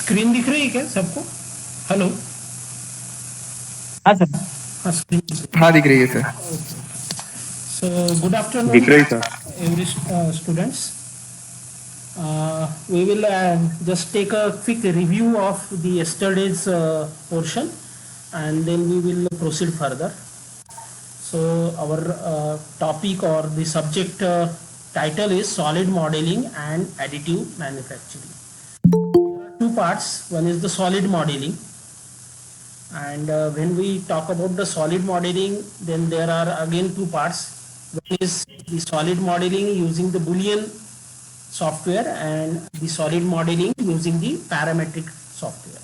Screen दिख रही है क्या सबको? हेलो। हाँ सर। हाँ, स्क्रीन दिख रही हाँ दिख रही है सर। है। So good afternoon, दिख रही sir. every students. We will just take a quick review of the yesterday's portion, and then we will proceed further. So our topic or the subject title is solid modeling and additive manufacturing. Two parts. One is the solid modeling, and when we talk about the solid modeling, then there are again two parts. One is the solid modeling using the Boolean software and the solid modeling using the parametric software.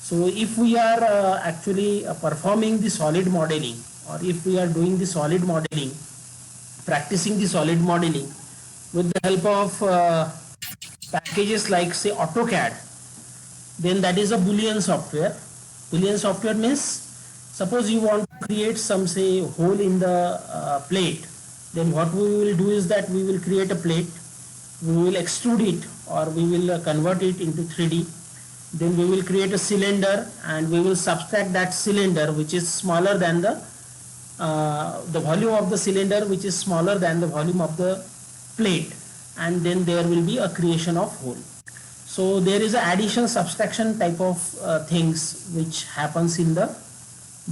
So if we are actually performing the solid modeling, or if we are doing the solid modeling, practicing the solid modeling with the help of packages like say AutoCAD, then that is a Boolean software. Boolean software means, suppose you want to create some say hole in the plate, then what we will do is that we will create a plate, we will extrude it, or we will convert it into 3D. Then we will create a cylinder and we will subtract that cylinder which is smaller than the volume of the cylinder, which is smaller than the volume of the plate, and then there will be a creation of hole. So there is a addition subtraction type of things which happens in the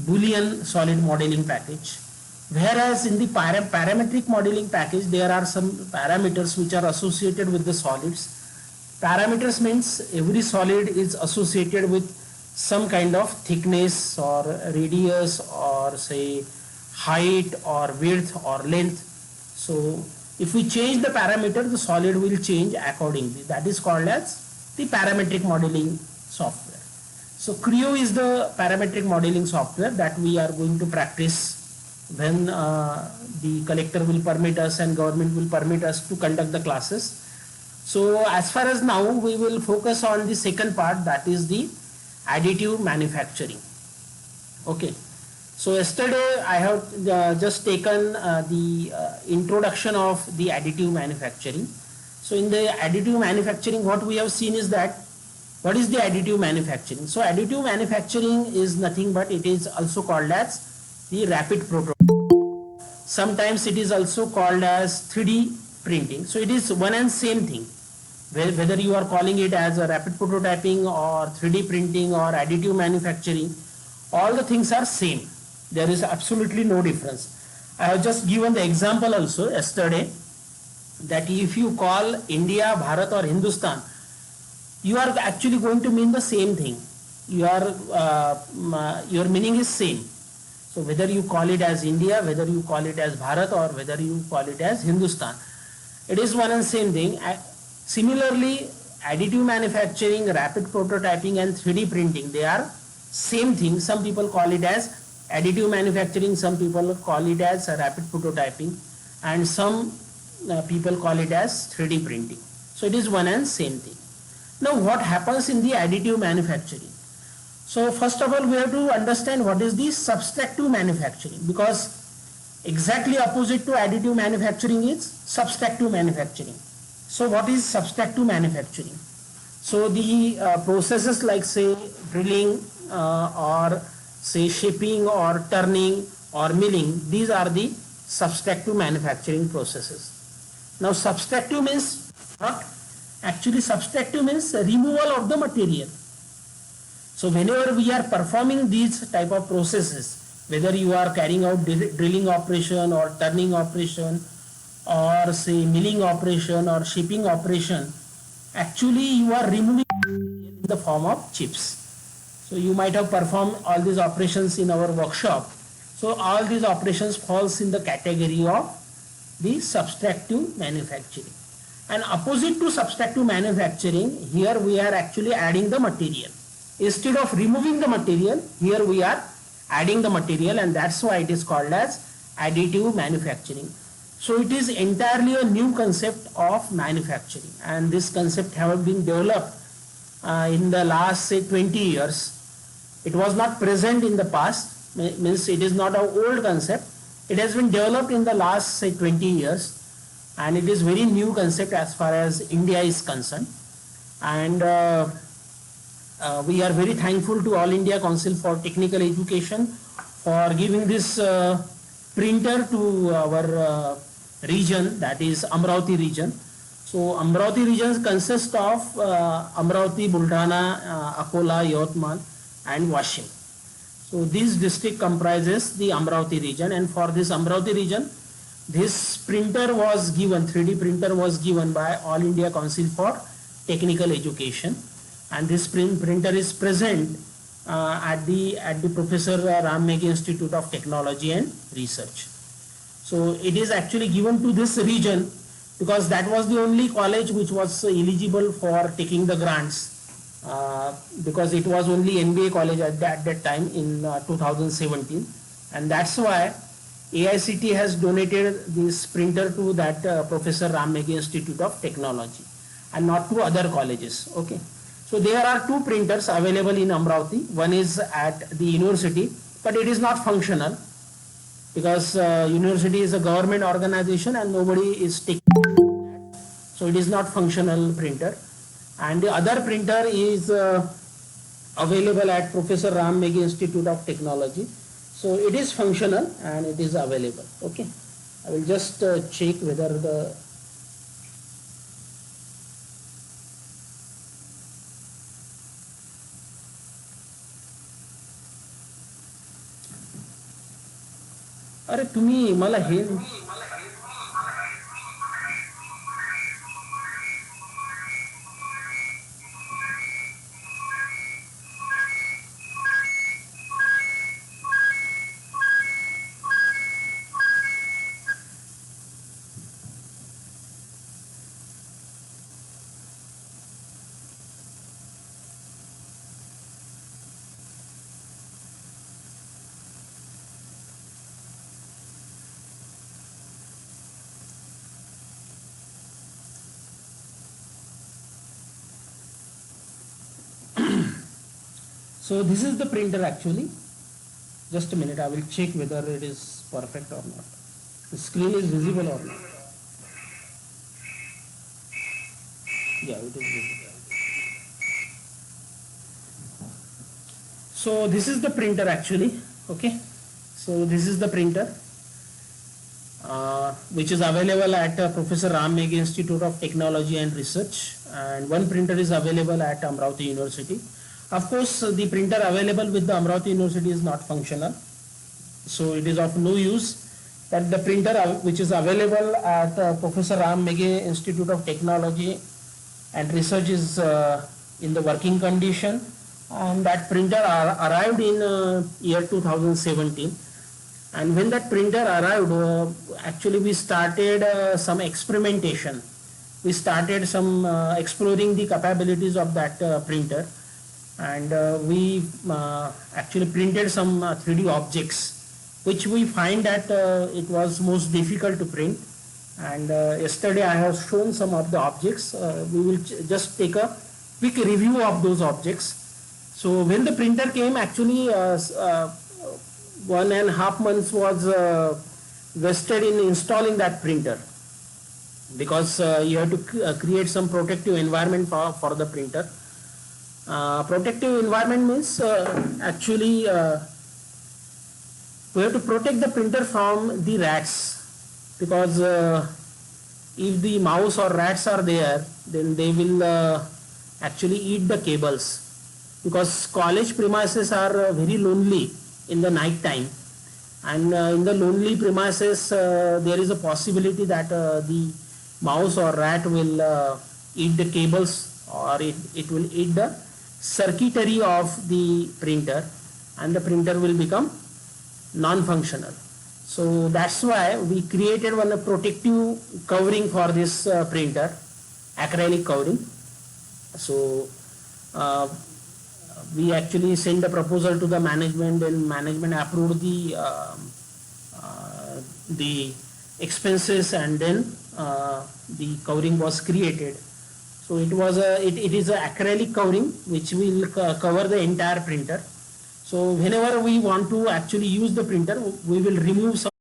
Boolean solid modeling package. Whereas in the parametric modeling package, there are some parameters which are associated with the solids. Parameters means every solid is associated with some kind of thickness or radius or say height or width or length. So if we change the parameter, the solid will change accordingly. That is called as the parametric modeling software. So Creo is the parametric modeling software that we are going to practice when the collector will permit us and government will permit us to conduct the classes. So as far as now, we will focus on the second part, that is the additive manufacturing. Okay. So yesterday I have just taken the introduction of the additive manufacturing. So in the additive manufacturing, what we have seen is that what is the additive manufacturing? So additive manufacturing is nothing but it is also called as the rapid prototyping. Sometimes it is also called as 3D printing. So it is one and same thing. Whether you are calling it as a rapid prototyping or 3D printing or additive manufacturing, all the things are same. There is absolutely no difference. I have just given the example also yesterday that if you call India, Bharat or Hindustan, you are actually going to mean the same thing. Your meaning is same. So whether you call it as India, whether you call it as Bharat or whether you call it as Hindustan, it is one and same thing. Similarly, additive manufacturing, rapid prototyping and 3D printing, they are same thing. Some people call it as additive manufacturing, some people call it as rapid prototyping, and some people call it as 3D printing. So it is one and same thing. Now what happens in the additive manufacturing? So first of all, we have to understand what is the subtractive manufacturing, because exactly opposite to additive manufacturing is subtractive manufacturing. So what is subtractive manufacturing? So the processes like say drilling or say shaping or turning or milling, these are the subtractive manufacturing processes. Now subtractive means what? Actually subtractive means removal of the material. So whenever we are performing these type of processes, whether you are carrying out drilling operation or turning operation or say milling operation or shaping operation, actually you are removing in the form of chips. So you might have performed all these operations in our workshop. So all these operations falls in the category of the subtractive manufacturing. And opposite to subtractive manufacturing, here we are actually adding the material. Instead of removing the material, here we are adding the material, and that's why it is called as additive manufacturing. So it is entirely a new concept of manufacturing, and this concept have been developed in the last say 20 years. It was not present in the past, means it is not an old concept. It has been developed in the last say 20 years, and it is very new concept as far as India is concerned. And we are very thankful to All India Council for Technical Education for giving this printer to our region, that is Amravati region. So Amravati region consists of Amravati, Buldhana, Akola, Yavatmal and Washim. So this district comprises the Amravati region, and for this Amravati region, this printer was given, 3D printer was given by All India Council for Technical Education, and this printer is present at the Professor Ram Meghe Institute of Technology and Research. So it is actually given to this region because that was the only college which was eligible for taking the grants, because it was only MBA college at that time in 2017, and that's why AICT has donated this printer to that Professor Ram Meghe Institute of Technology and not to other colleges. Okay. So there are two printers available in Amravati. One is at the university, but it is not functional because university is a government organization and nobody is taking that. So it is not functional printer. And the other printer is available at Professor Ram Meghe Institute of Technology. So it is functional and it is available. Okay. I will just check whether the अरे तुम्ही मला हे So this is the printer actually. Just a minute, I will check whether it is perfect or not. The screen is visible or not. Yeah, it is visible. So this is the printer actually. Okay. So this is the printer which is available at Professor Ram Meghe Institute of Technology and Research, and one printer is available at Amravati University. Of course, the printer available with the Amravati University is not functional, so it is of no use. That the printer which is available at Professor Ram Meghe Institute of Technology and Research is in the working condition, and that printer arrived in year 2017. And when that printer arrived, actually we started some experimentation. We started some exploring the capabilities of that printer. And we actually printed some 3D objects, which we find that it was most difficult to print. And yesterday I have shown some of the objects. We will just take a quick review of those objects. So when the printer came, actually 1.5 months was wasted in installing that printer, because you have to create some protective environment for the printer. Protective environment means actually we have to protect the printer from the rats, because if the mouse or rats are there, then they will actually eat the cables, because college premises are very lonely in the night time, and in the lonely premises there is a possibility that the mouse or rat will eat the cables, or it will eat the circuitry of the printer, and the printer will become non-functional. So that's why we created one protective covering for this printer, acrylic covering. So we actually sent a proposal to the management, and management approved the expenses, and then the covering was created. So it is a acrylic covering which will cover the entire printer. So whenever we want to actually use the printer, we will remove some